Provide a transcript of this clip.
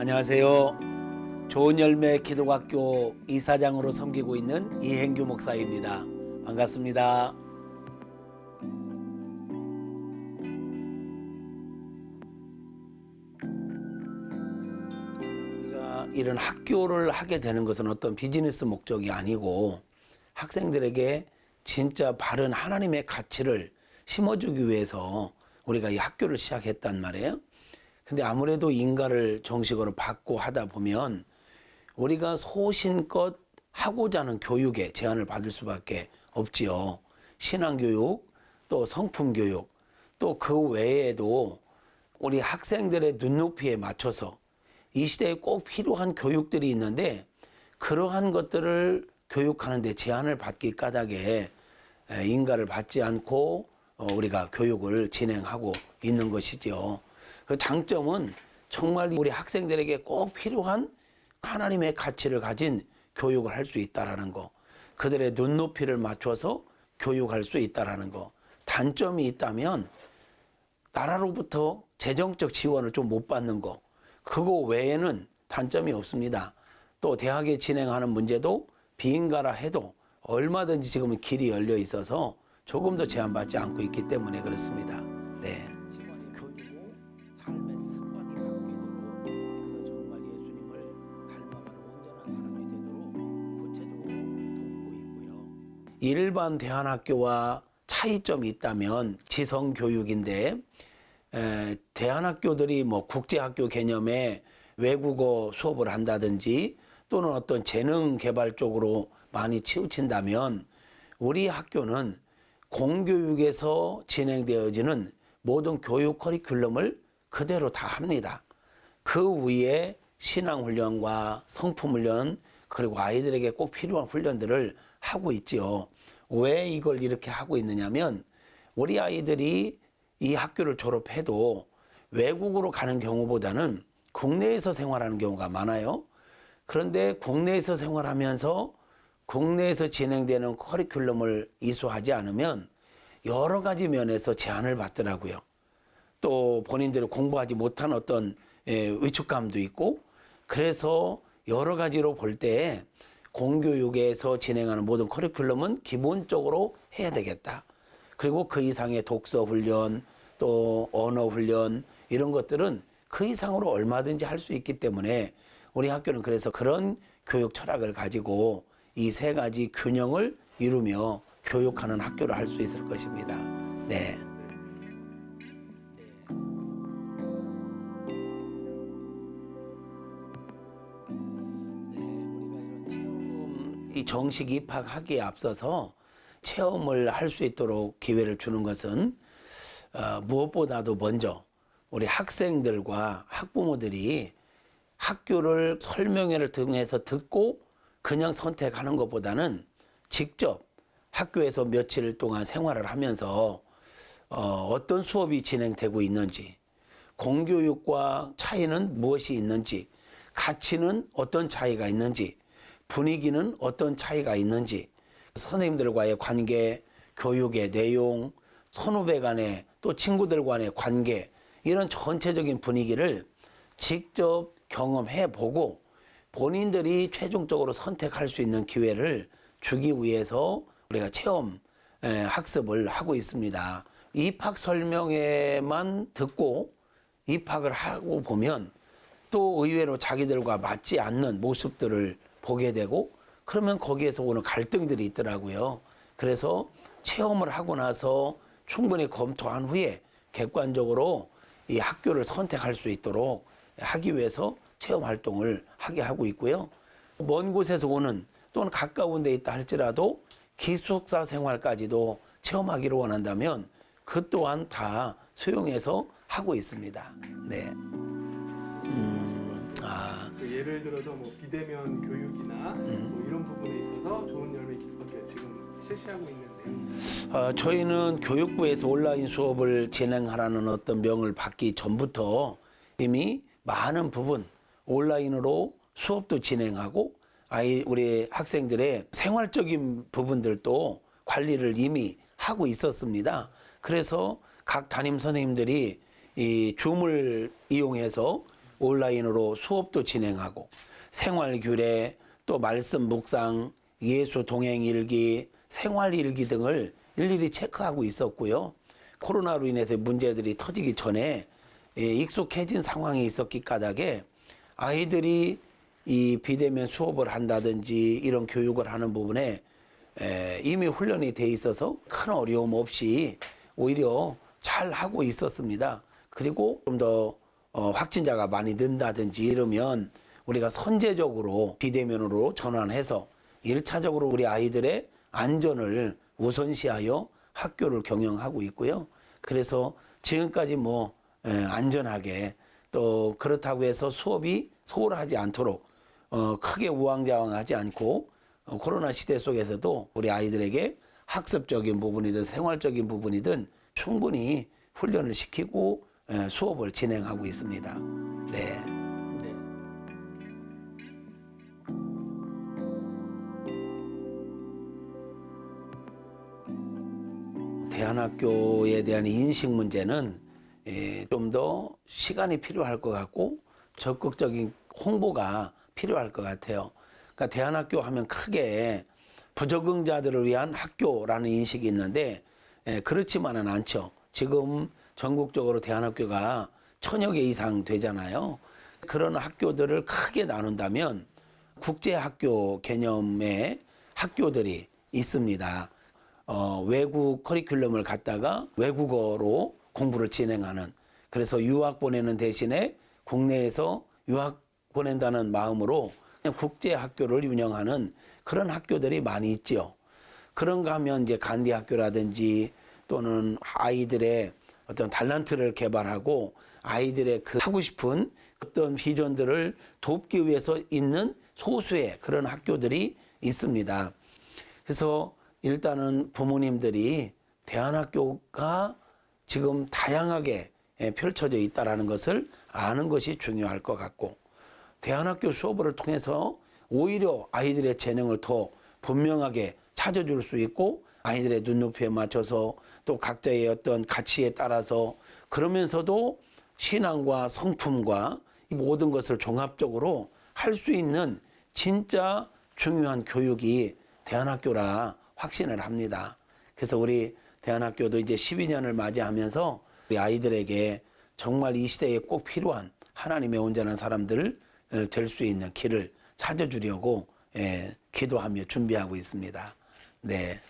안녕하세요. 좋은 열매 기독학교 이사장으로 섬기고 있는 이행규 목사입니다. 반갑습니다. 우리가 이런 학교를 하게 되는 것은 어떤 비즈니스 목적이 아니고 학생들에게 진짜 바른 하나님의 가치를 심어주기 위해서 우리가 이 학교를 시작했단 말이에요. 근데 아무래도 인가를 정식으로 받고 하다 보면 우리가 소신껏 하고자 하는 교육에 제한을 받을 수밖에 없지요. 신앙교육, 또 성품교육, 또 그 외에도 우리 학생들의 눈높이에 맞춰서 이 시대에 꼭 필요한 교육들이 있는데 그러한 것들을 교육하는 데 제한을 받기 까닭에 인가를 받지 않고 우리가 교육을 진행하고 있는 것이죠. 그 장점은 정말 우리 학생들에게 꼭 필요한 하나님의 가치를 가진 교육을 할 수 있다라는 거, 그들의 눈높이를 맞춰서 교육할 수 있다라는 거. 단점이 있다면 나라로부터 재정적 지원을 좀 못 받는 거, 그거 외에는 단점이 없습니다. 또 대학에 진행하는 문제도 비인가라 해도 얼마든지 지금은 길이 열려 있어서 조금 더 제한받지 않고 있기 때문에 그렇습니다. 네. 교육이고 삶의 습관이 바뀌도록 그는 정말 예수님을 닮아가는 온전한 사람이 되도록 구체적으로 돕고 있고요. 일반 대안학교와 차이점이 있다면 지성교육인데 대안학교들이 뭐 국제학교 개념의 외국어 수업을 한다든지 또는 어떤 재능 개발 쪽으로 많이 치우친다면 우리 학교는 공교육에서 진행되어지는 모든 교육 커리큘럼을 그대로 다 합니다. 그 위에 신앙훈련과 성품훈련 그리고 아이들에게 꼭 필요한 훈련들을 하고 있지요. 왜 이걸 이렇게 하고 있느냐면 우리 아이들이 이 학교를 졸업해도 외국으로 가는 경우보다는 국내에서 생활하는 경우가 많아요. 그런데 국내에서 생활하면서 국내에서 진행되는 커리큘럼을 이수하지 않으면 여러 가지 면에서 제한을 받더라고요. 또 본인들이 공부하지 못한 어떤 위축감도 있고, 그래서 여러 가지로 볼 때 공교육에서 진행하는 모든 커리큘럼은 기본적으로 해야 되겠다. 그리고 그 이상의 독서 훈련, 또 언어 훈련 이런 것들은 그 이상으로 얼마든지 할 수 있기 때문에 우리 학교는 그래서 그런 교육 철학을 가지고 이 세 가지 균형을 이루며 교육하는 학교를 할 수 있을 것입니다. 네. 이 정식 입학하기에 앞서서 체험을 할 수 있도록 기회를 주는 것은 무엇보다도 먼저 우리 학생들과 학부모들이 학교를 설명회를 통해서 듣고 그냥 선택하는 것보다는 직접 학교에서 며칠 동안 생활을 하면서 어떤 수업이 진행되고 있는지, 공교육과 차이는 무엇이 있는지, 가치는 어떤 차이가 있는지, 분위기는 어떤 차이가 있는지, 선생님들과의 관계, 교육의 내용, 선후배 간의 또 친구들 간의 관계, 이런 전체적인 분위기를 직접 경험해보고 본인들이 최종적으로 선택할 수 있는 기회를 주기 위해서 우리가 체험 학습을 하고 있습니다. 입학 설명회만 듣고 입학을 하고 보면 또 의외로 자기들과 맞지 않는 모습들을 보게 되고, 그러면 거기에서 오는 갈등들이 있더라고요. 그래서 체험을 하고 나서 충분히 검토한 후에 객관적으로 이 학교를 선택할 수 있도록 하기 위해서 체험 활동을 하게 하고 있고요. 먼 곳에서 오는 또는 가까운 데 있다 할지라도 기숙사 생활까지도 체험하기를 원한다면 그 또한 다 수용해서 하고 있습니다. 네. 예를 들어서 뭐 비대면 교육이나 뭐 이런 부분에 있어서 좋은 열매 기독학교가 지금 실시하고 있는데요. 저희는 교육부에서 온라인 수업을 진행하라는 어떤 명을 받기 전부터 이미 많은 부분 온라인으로 수업도 진행하고 우리 학생들의 생활적인 부분들도 관리를 이미 하고 있었습니다. 그래서 각 담임 선생님들이 이 줌을 이용해서 온라인으로 수업도 진행하고 생활규례, 또 말씀 묵상, 예수 동행일기, 생활일기 등을 일일이 체크하고 있었고요. 코로나로 인해서 문제들이 터지기 전에 익숙해진 상황이 있었기 까닭에 아이들이 이 비대면 수업을 한다든지 이런 교육을 하는 부분에 이미 훈련이 돼 있어서 큰 어려움 없이 오히려 잘 하고 있었습니다. 그리고 좀 더 확진자가 많이 는다든지 이러면 우리가 선제적으로 비대면으로 전환해서 1차적으로 우리 아이들의 안전을 우선시하여 학교를 경영하고 있고요. 그래서 지금까지 안전하게 또 그렇다고 해서 수업이 소홀하지 않도록 크게 우왕좌왕하지 않고 코로나 시대 속에서도 우리 아이들에게 학습적인 부분이든 생활적인 부분이든 충분히 훈련을 시키고 수업을 진행하고 있습니다. 네. 대안학교에 대한 인식 문제는 좀 더 시간이 필요할 것 같고 적극적인 홍보가 필요할 것 같아요. 그러니까 대안학교 하면 크게 부적응자들을 위한 학교라는 인식이 있는데 그렇지만은 않죠. 지금 전국적으로 대안학교가 1000여 개 이상 되잖아요. 그런 학교들을 크게 나눈다면 국제학교 개념의 학교들이 있습니다. 외국 커리큘럼을 갖다가 외국어로 공부를 진행하는, 그래서 유학 보내는 대신에 국내에서 유학 보낸다는 마음으로 그냥 국제 학교를 운영하는 그런 학교들이 많이 있죠. 그런가 하면 이제 간디 학교라든지 또는 아이들의 어떤 탤런트를 개발하고 아이들의 그 하고 싶은 어떤 비전들을 돕기 위해서 있는 소수의 그런 학교들이 있습니다. 그래서 일단은 부모님들이 대안학교가 지금 다양하게 펼쳐져 있다는 것을 아는 것이 중요할 것 같고, 대안학교 수업을 통해서 오히려 아이들의 재능을 더 분명하게 찾아줄 수 있고 아이들의 눈높이에 맞춰서 또 각자의 어떤 가치에 따라서 그러면서도 신앙과 성품과 이 모든 것을 종합적으로 할 수 있는 진짜 중요한 교육이 대안학교라 확신을 합니다. 그래서 우리 대안학교도 이제 12년을 맞이하면서 우리 아이들에게 정말 이 시대에 꼭 필요한 하나님의 온전한 사람들 될 수 있는 길을 찾아주려고 기도하며 준비하고 있습니다. 네.